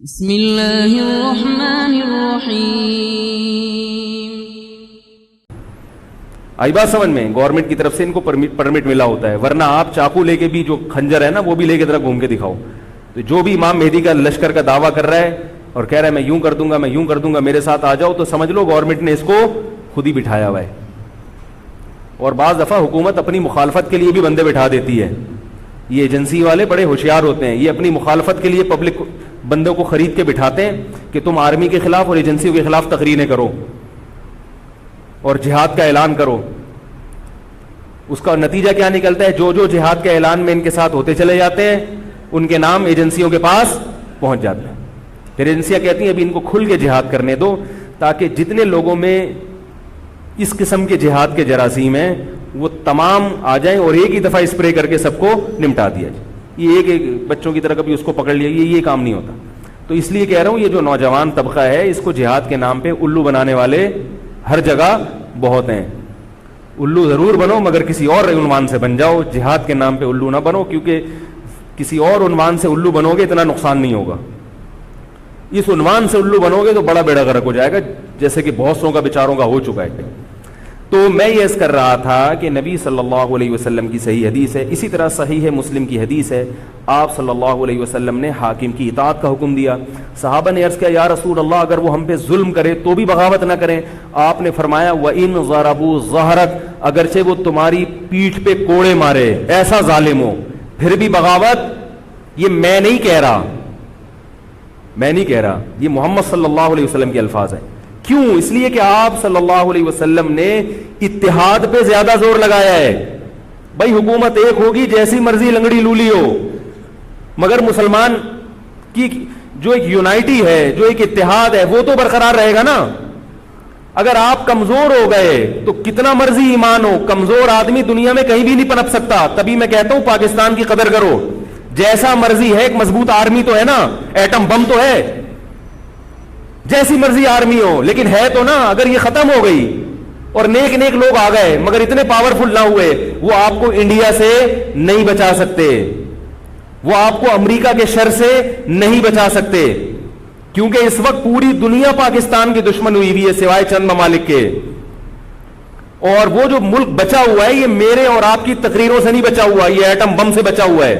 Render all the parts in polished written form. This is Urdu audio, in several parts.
بسم اللہ الرحمن الرحیم. آئی بات سمجھ میں؟ گورنمنٹ کی طرف سے ان کو پرمٹ ملا ہوتا ہے، ورنہ آپ چاقو لے کے بھی جو خنجر ہے نا وہ بھی لے کے ذرا گھوم کے دکھاؤ. تو جو بھی امام مہدی کا لشکر کا دعویٰ کر رہا ہے اور کہہ رہا ہے میں یوں کر دوں گا میں یوں کر دوں گا میرے ساتھ آ جاؤ، تو سمجھ لو گورنمنٹ نے اس کو خود ہی بٹھایا ہوا ہے. اور بعض دفعہ حکومت اپنی مخالفت کے لیے بھی بندے بٹھا دیتی ہے. یہ ایجنسی والے بڑے ہوشیار ہوتے ہیں، یہ اپنی مخالفت کے لیے پبلک بندوں کو خرید کے بٹھاتے ہیں کہ تم آرمی کے خلاف اور ایجنسیوں کے خلاف تقریریں کرو اور جہاد کا اعلان کرو. اس کا نتیجہ کیا نکلتا ہے؟ جو جو جہاد کے اعلان میں ان کے ساتھ ہوتے چلے جاتے ہیں ان کے نام ایجنسیوں کے پاس پہنچ جاتے ہیں. پھر ایجنسیاں کہتی ہیں ابھی ان کو کھل کے جہاد کرنے دو تاکہ جتنے لوگوں میں اس قسم کے جہاد کے جراثیم ہیں وہ تمام آ جائیں اور ایک ہی دفعہ اسپرے کر کے سب کو نمٹا دیا جائے. یہ ایک بچوں کی طرح کبھی اس کو پکڑ لیا، یہ کام نہیں ہوتا. تو اس لیے کہہ رہا ہوں یہ جو نوجوان طبقہ ہے اس کو جہاد کے نام پہ الو بنانے والے ہر جگہ بہت ہیں. الو ضرور بنو مگر کسی اور عنوان سے بن جاؤ، جہاد کے نام پہ الو نہ بنو، کیونکہ کسی اور عنوان سے الو بنو گے اتنا نقصان نہیں ہوگا. اس عنوان سے الو بنو گے تو بڑا بیڑا غرق ہو جائے گا، جیسے کہ بہت سو کا بیچاروں کا ہو چکا ہے. تو میں یہ عرض کر رہا تھا کہ نبی صلی اللہ علیہ وسلم کی صحیح حدیث ہے، اسی طرح صحیح ہے مسلم کی حدیث ہے، آپ صلی اللہ علیہ وسلم نے حاکم کی اطاعت کا حکم دیا. صحابہ نے عرض کیا یا رسول اللہ اگر وہ ہم پہ ظلم کرے تو بھی بغاوت نہ کریں؟ آپ نے فرمایا وَإِن ضَرَبُوا ظَهْرَكَ، اگرچہ وہ تمہاری پیٹھ پہ کوڑے مارے، ایسا ظالم ہو، پھر بھی بغاوت. یہ میں نہیں کہہ رہا، یہ محمد صلی اللہ علیہ وسلم کے الفاظ ہیں. کیوں؟ اس لیے کہ آپ صلی اللہ علیہ وسلم نے اتحاد پہ زیادہ زور لگایا ہے. بھائی حکومت ایک ہوگی جیسی مرضی لنگڑی لولی ہو، مگر مسلمان کی جو ایک یونائٹی ہے، جو ایک اتحاد ہے وہ تو برقرار رہے گا نا. اگر آپ کمزور ہو گئے تو کتنا مرضی ایمان ہو، کمزور آدمی دنیا میں کہیں بھی نہیں پنپ سکتا. تبھی میں کہتا ہوں پاکستان کی قدر کرو. جیسا مرضی ہے ایک مضبوط آرمی تو ہے نا، ایٹم بم تو ہے، جیسی مرضی آرمی ہو لیکن ہے تو نا. اگر یہ ختم ہو گئی اور نیک نیک لوگ آ گئے مگر اتنے پاورفل نہ ہوئے، وہ آپ کو انڈیا سے نہیں بچا سکتے، وہ آپ کو امریکہ کے شر سے نہیں بچا سکتے، کیونکہ اس وقت پوری دنیا پاکستان کی دشمن ہوئی ہوئی ہے سوائے چند ممالک کے. اور وہ جو ملک بچا ہوا ہے یہ میرے اور آپ کی تقریروں سے نہیں بچا ہوا، یہ ایٹم بم سے بچا ہوا ہے.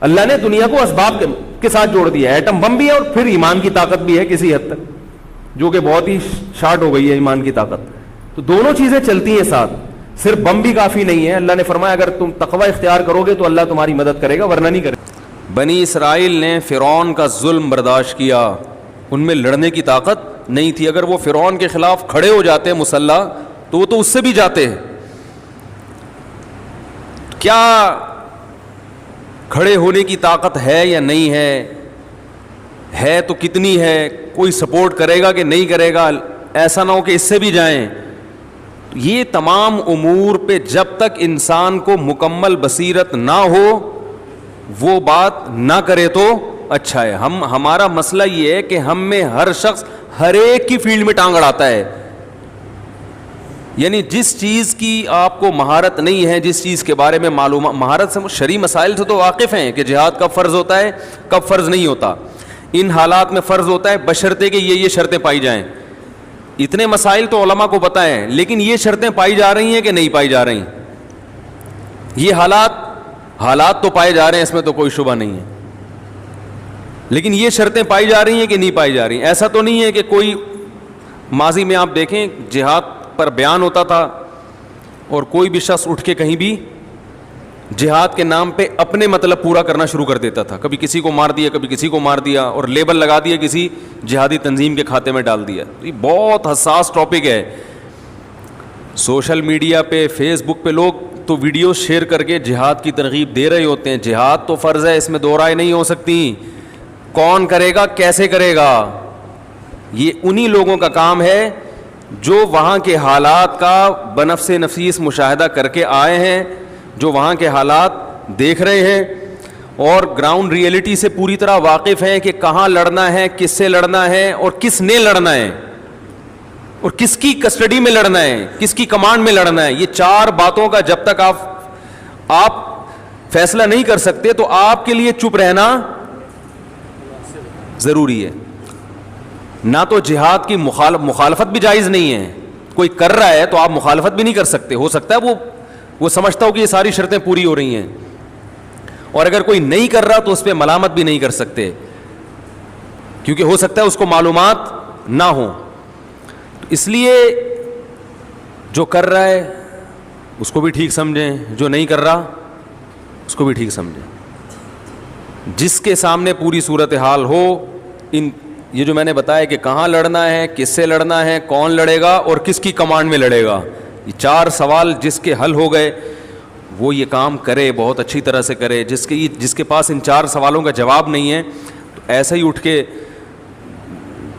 اللہ نے دنیا کو اسباب کے ساتھ جوڑ دیا ہے. ایٹم بم بھی ہے اور پھر ایمان کی طاقت بھی ہے کسی حد تک، جو کہ بہت ہی شارٹ ہو گئی ہے ایمان کی طاقت. تو دونوں چیزیں چلتی ہیں ساتھ، صرف بم بھی کافی نہیں ہے. اللہ نے فرمایا اگر تم تقوی اختیار کرو گے تو اللہ تمہاری مدد کرے گا، ورنہ نہیں کرے. بنی اسرائیل نے فرعون کا ظلم برداشت کیا، ان میں لڑنے کی طاقت نہیں تھی. اگر وہ فرعون کے خلاف کھڑے ہو جاتے مسلح تو وہ تو اس سے بھی جاتے ہیں. کیا کھڑے ہونے کی طاقت ہے یا نہیں ہے تو کتنی ہے؟ کوئی سپورٹ کرے گا کہ نہیں کرے گا؟ ایسا نہ ہو کہ اس سے بھی جائیں. یہ تمام امور پہ جب تک انسان کو مکمل بصیرت نہ ہو وہ بات نہ کرے تو اچھا ہے. ہمارا مسئلہ یہ ہے کہ ہم میں ہر شخص ہر ایک کی فیلڈ میں ٹانگ اڑاتا ہے. یعنی جس چیز کی آپ کو مہارت نہیں ہے، جس چیز کے بارے میں معلومات، مہارت سے شرعی مسائل سے تو واقف ہیں کہ جہاد کب فرض ہوتا ہے کب فرض نہیں ہوتا، ان حالات میں فرض ہوتا ہے بشرطے کہ یہ شرطیں پائی جائیں. اتنے مسائل تو علماء کو پتہ ہیں، لیکن یہ شرطیں پائی جا رہی ہیں کہ نہیں پائی جا رہی؟ یہ حالات تو پائے جا رہے ہیں، اس میں تو کوئی شبہ نہیں ہے، لیکن یہ شرطیں پائی جا رہی ہیں کہ نہیں پائی جا رہی؟ ایسا تو نہیں ہے کہ کوئی ماضی میں آپ دیکھیں جہاد پر بیان ہوتا تھا اور کوئی بھی شخص اٹھ کے کہیں بھی جہاد کے نام پہ اپنے مطلب پورا کرنا شروع کر دیتا تھا. کبھی کسی کو مار دیا، کبھی کسی کو مار دیا اور لیبل لگا دیا کسی جہادی تنظیم کے کھاتے میں ڈال دیا. یہ بہت حساس ٹاپک ہے. سوشل میڈیا پہ فیس بک پہ لوگ تو ویڈیو شیئر کر کے جہاد کی ترغیب دے رہے ہوتے ہیں. جہاد تو فرض ہے، اس میں دو رائے نہیں ہو سکتی. کون کرے گا، کیسے کرے گا، یہ انہی لوگوں کا کام ہے جو وہاں کے حالات کا بنفس نفیس مشاہدہ کر کے آئے ہیں، جو وہاں کے حالات دیکھ رہے ہیں اور گراؤنڈ ریئلٹی سے پوری طرح واقف ہیں کہ کہاں لڑنا ہے، کس سے لڑنا ہے اور کس نے لڑنا ہے اور کس کی کسٹڈی میں لڑنا ہے، کس کی کمانڈ میں لڑنا ہے. یہ چار باتوں کا جب تک آپ فیصلہ نہیں کر سکتے تو آپ کے لیے چپ رہنا ضروری ہے. نہ تو جہاد کی مخالفت بھی جائز نہیں ہے. کوئی کر رہا ہے تو آپ مخالفت بھی نہیں کر سکتے. ہو سکتا ہے وہ سمجھتا ہو کہ یہ ساری شرطیں پوری ہو رہی ہیں, اور اگر کوئی نہیں کر رہا تو اس پہ ملامت بھی نہیں کر سکتے, کیونکہ ہو سکتا ہے اس کو معلومات نہ ہو. اس لیے جو کر رہا ہے اس کو بھی ٹھیک سمجھیں, جو نہیں کر رہا اس کو بھی ٹھیک سمجھیں. جس کے سامنے پوری صورتحال ہو, یہ جو میں نے بتایا کہ کہاں لڑنا ہے, کس سے لڑنا ہے, کون لڑے گا اور کس کی کمانڈ میں لڑے گا, یہ 4 سوال جس کے حل ہو گئے وہ یہ کام کرے, بہت اچھی طرح سے کرے. جس کے پاس ان 4 سوالوں کا جواب نہیں ہے تو ایسا ہی اٹھ کے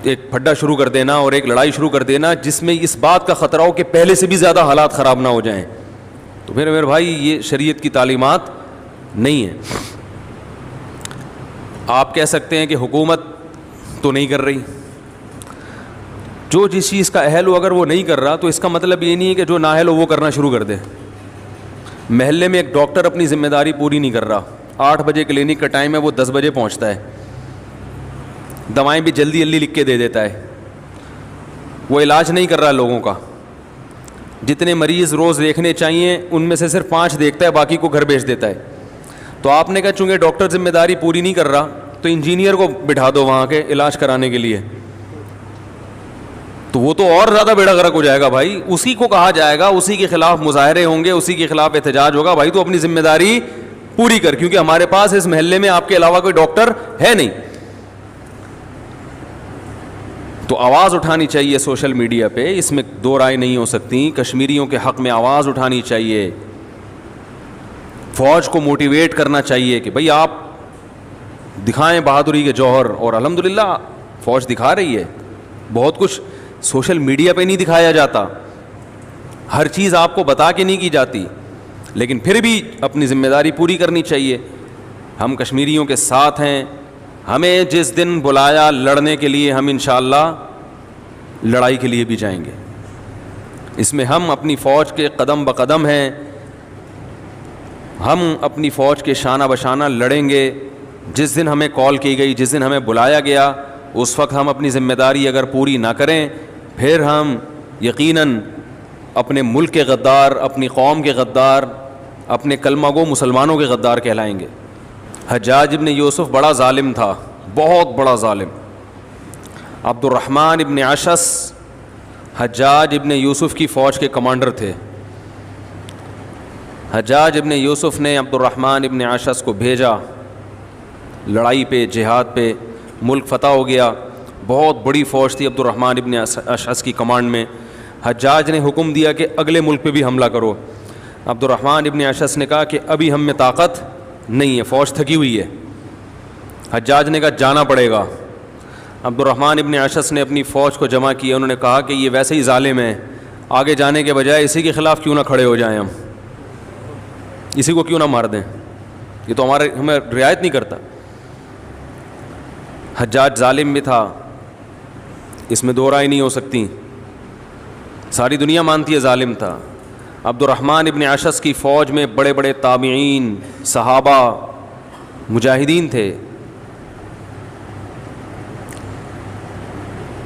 ایک پھڈا شروع کر دینا اور ایک لڑائی شروع کر دینا جس میں اس بات کا خطرہ ہو کہ پہلے سے بھی زیادہ حالات خراب نہ ہو جائیں, تو پھر میرے بھائی یہ شریعت کی تعلیمات نہیں ہے. آپ کہہ سکتے ہیں کہ حکومت تو نہیں کر رہی, جو جس چیز کا اہل ہو اگر وہ نہیں کر رہا تو اس کا مطلب یہ نہیں ہے کہ جو نااہل ہو وہ کرنا شروع کر دے. محلے میں ایک ڈاکٹر اپنی ذمہ داری پوری نہیں کر رہا, 8 بجے کلینک کا ٹائم ہے, وہ 10 بجے پہنچتا ہے, دوائیں بھی جلدی لکھ کے دے دیتا ہے, وہ علاج نہیں کر رہا لوگوں کا. جتنے مریض روز دیکھنے چاہیے ان میں سے صرف 5 دیکھتا ہے, باقی کو گھر بھیج دیتا ہے. تو آپ نے کہا چونکہ ڈاکٹر ذمہ داری پوری نہیں کر رہا تو انجینئر کو بٹھا دو وہاں کے علاج کرانے کے لیے, تو وہ تو اور زیادہ بیڑا غرق ہو جائے گا بھائی. اسی کو کہا جائے گا, اسی کے خلاف مظاہرے ہوں گے, اسی کے خلاف احتجاج ہوگا. بھائی تو اپنی ذمہ داری پوری کر, کیونکہ ہمارے پاس اس محلے میں آپ کے علاوہ کوئی ڈاکٹر ہے نہیں. تو آواز اٹھانی چاہیے سوشل میڈیا پہ, اس میں 2 رائے نہیں ہو سکتی. کشمیریوں کے حق میں آواز اٹھانی چاہیے, فوج کو موٹیویٹ کرنا چاہیے کہ بھئی آپ دکھائیں بہادری کے جوہر, اور الحمدللہ فوج دکھا رہی ہے. بہت کچھ سوشل میڈیا پہ نہیں دکھایا جاتا, ہر چیز آپ کو بتا کے نہیں کی جاتی, لیکن پھر بھی اپنی ذمہ داری پوری کرنی چاہیے. ہم کشمیریوں کے ساتھ ہیں, ہمیں جس دن بلایا لڑنے کے لیے ہم انشاءاللہ لڑائی کے لیے بھی جائیں گے. اس میں ہم اپنی فوج کے قدم بقدم ہیں, ہم اپنی فوج کے شانہ بشانہ لڑیں گے. جس دن ہمیں کال کی گئی, جس دن ہمیں بلایا گیا, اس وقت ہم اپنی ذمہ داری اگر پوری نہ کریں پھر ہم یقیناً اپنے ملک کے غدار, اپنی قوم کے غدار, اپنے کلمہ گو مسلمانوں کے غدار کہلائیں گے. حجاج ابن یوسف بڑا ظالم تھا, بہت بڑا ظالم. عبد الرحمن ابن اشعث حجاج ابن یوسف کی فوج کے کمانڈر تھے. حجاج ابن یوسف نے عبد الرحمن ابن اشعث کو بھیجا لڑائی پہ, جہاد پہ. ملک فتح ہو گیا, بہت بڑی فوج تھی عبد الرحمن ابن اشعث کی کمانڈ میں. حجاج نے حکم دیا کہ اگلے ملک پہ بھی حملہ کرو. عبد الرحمن ابن اشعث نے کہا کہ ابھی ہم میں طاقت نہیں ہے, فوج تھکی ہوئی ہے. حجاج نے کہا جانا پڑے گا. عبد الرحمن ابن اشعث نے اپنی فوج کو جمع کیا. انہوں نے کہا کہ یہ ویسے ہی ظالم ہے, آگے جانے کے بجائے اسی کے خلاف کیوں نہ کھڑے ہو جائیں, ہم اسی کو کیوں نہ مار دیں, یہ تو ہمیں رعایت نہیں کرتا. حجاج ظالم بھی تھا, اس میں 2 رائے نہیں ہو سکتی, ساری دنیا مانتی ہے ظالم تھا. عبد الرحمن ابن اشعث کی فوج میں بڑے بڑے تابعین, صحابہ, مجاہدین تھے.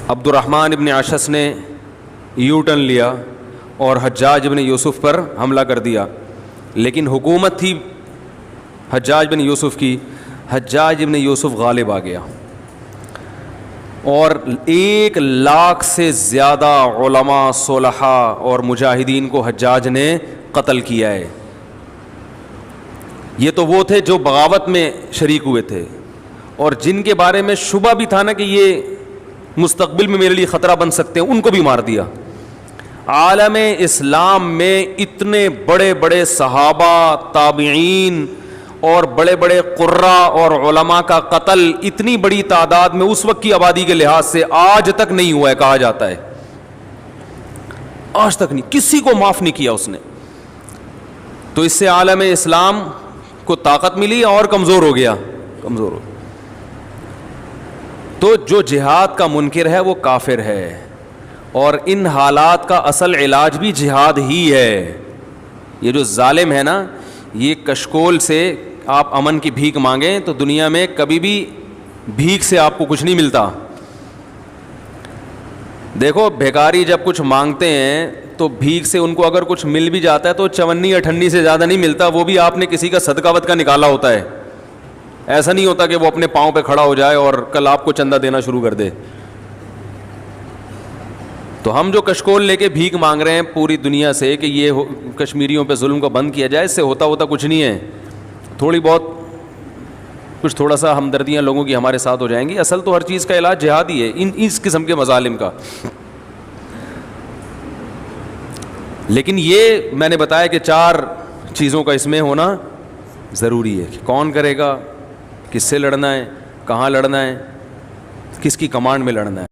عبد الرحمن ابن اشعث نے یو ٹرن لیا اور حجاج ابن یوسف پر حملہ کر دیا, لیکن حکومت تھی حجاج بن یوسف کی. حجاج ابن یوسف غالب آ گیا اور 1 لاکھ سے زیادہ علماء, صلحاء اور مجاہدین کو حجاج نے قتل کیا ہے. یہ تو وہ تھے جو بغاوت میں شریک ہوئے تھے اور جن کے بارے میں شبہ بھی تھا نا کہ یہ مستقبل میں میرے لیے خطرہ بن سکتے ہیں, ان کو بھی مار دیا. عالم اسلام میں اتنے بڑے بڑے صحابہ, تابعین اور بڑے بڑے قراء اور علماء کا قتل اتنی بڑی تعداد میں اس وقت کی آبادی کے لحاظ سے آج تک نہیں ہوا ہے, کہا جاتا ہے. آج تک نہیں, کسی کو معاف نہیں کیا اس نے. تو اس سے عالم اسلام کو طاقت ملی اور کمزور ہو گیا, کمزور ہو. تو جو جہاد کا منکر ہے وہ کافر ہے, اور ان حالات کا اصل علاج بھی جہاد ہی ہے. یہ جو ظالم ہے نا, یہ کشکول سے آپ امن کی بھیک مانگیں تو دنیا میں کبھی بھی بھیک سے آپ کو کچھ نہیں ملتا. دیکھو بھیکاری جب کچھ مانگتے ہیں تو بھیک سے ان کو اگر کچھ مل بھی جاتا ہے تو 54-58 سے زیادہ نہیں ملتا, وہ بھی آپ نے کسی کا صدقہ ود کا نکالا ہوتا ہے. ایسا نہیں ہوتا کہ وہ اپنے پاؤں پہ کھڑا ہو جائے اور کل آپ کو چندہ دینا شروع کر دے. تو ہم جو کشکول لے کے بھیک مانگ رہے ہیں پوری دنیا سے کہ یہ کشمیریوں پہ ظلم کو بند کیا جائے, اس سے ہوتا کچھ نہیں ہے. تھوڑی بہت کچھ تھوڑا سا ہمدردیاں لوگوں کی ہمارے ساتھ ہو جائیں گی. اصل تو ہر چیز کا علاج جہاد ہی ہے, اس قسم کے مظالم کا. لیکن یہ میں نے بتایا کہ 4 چیزوں کا اس میں ہونا ضروری ہے کہ کون کرے گا, کس سے لڑنا ہے, کہاں لڑنا ہے, کس کی کمانڈ میں لڑنا ہے.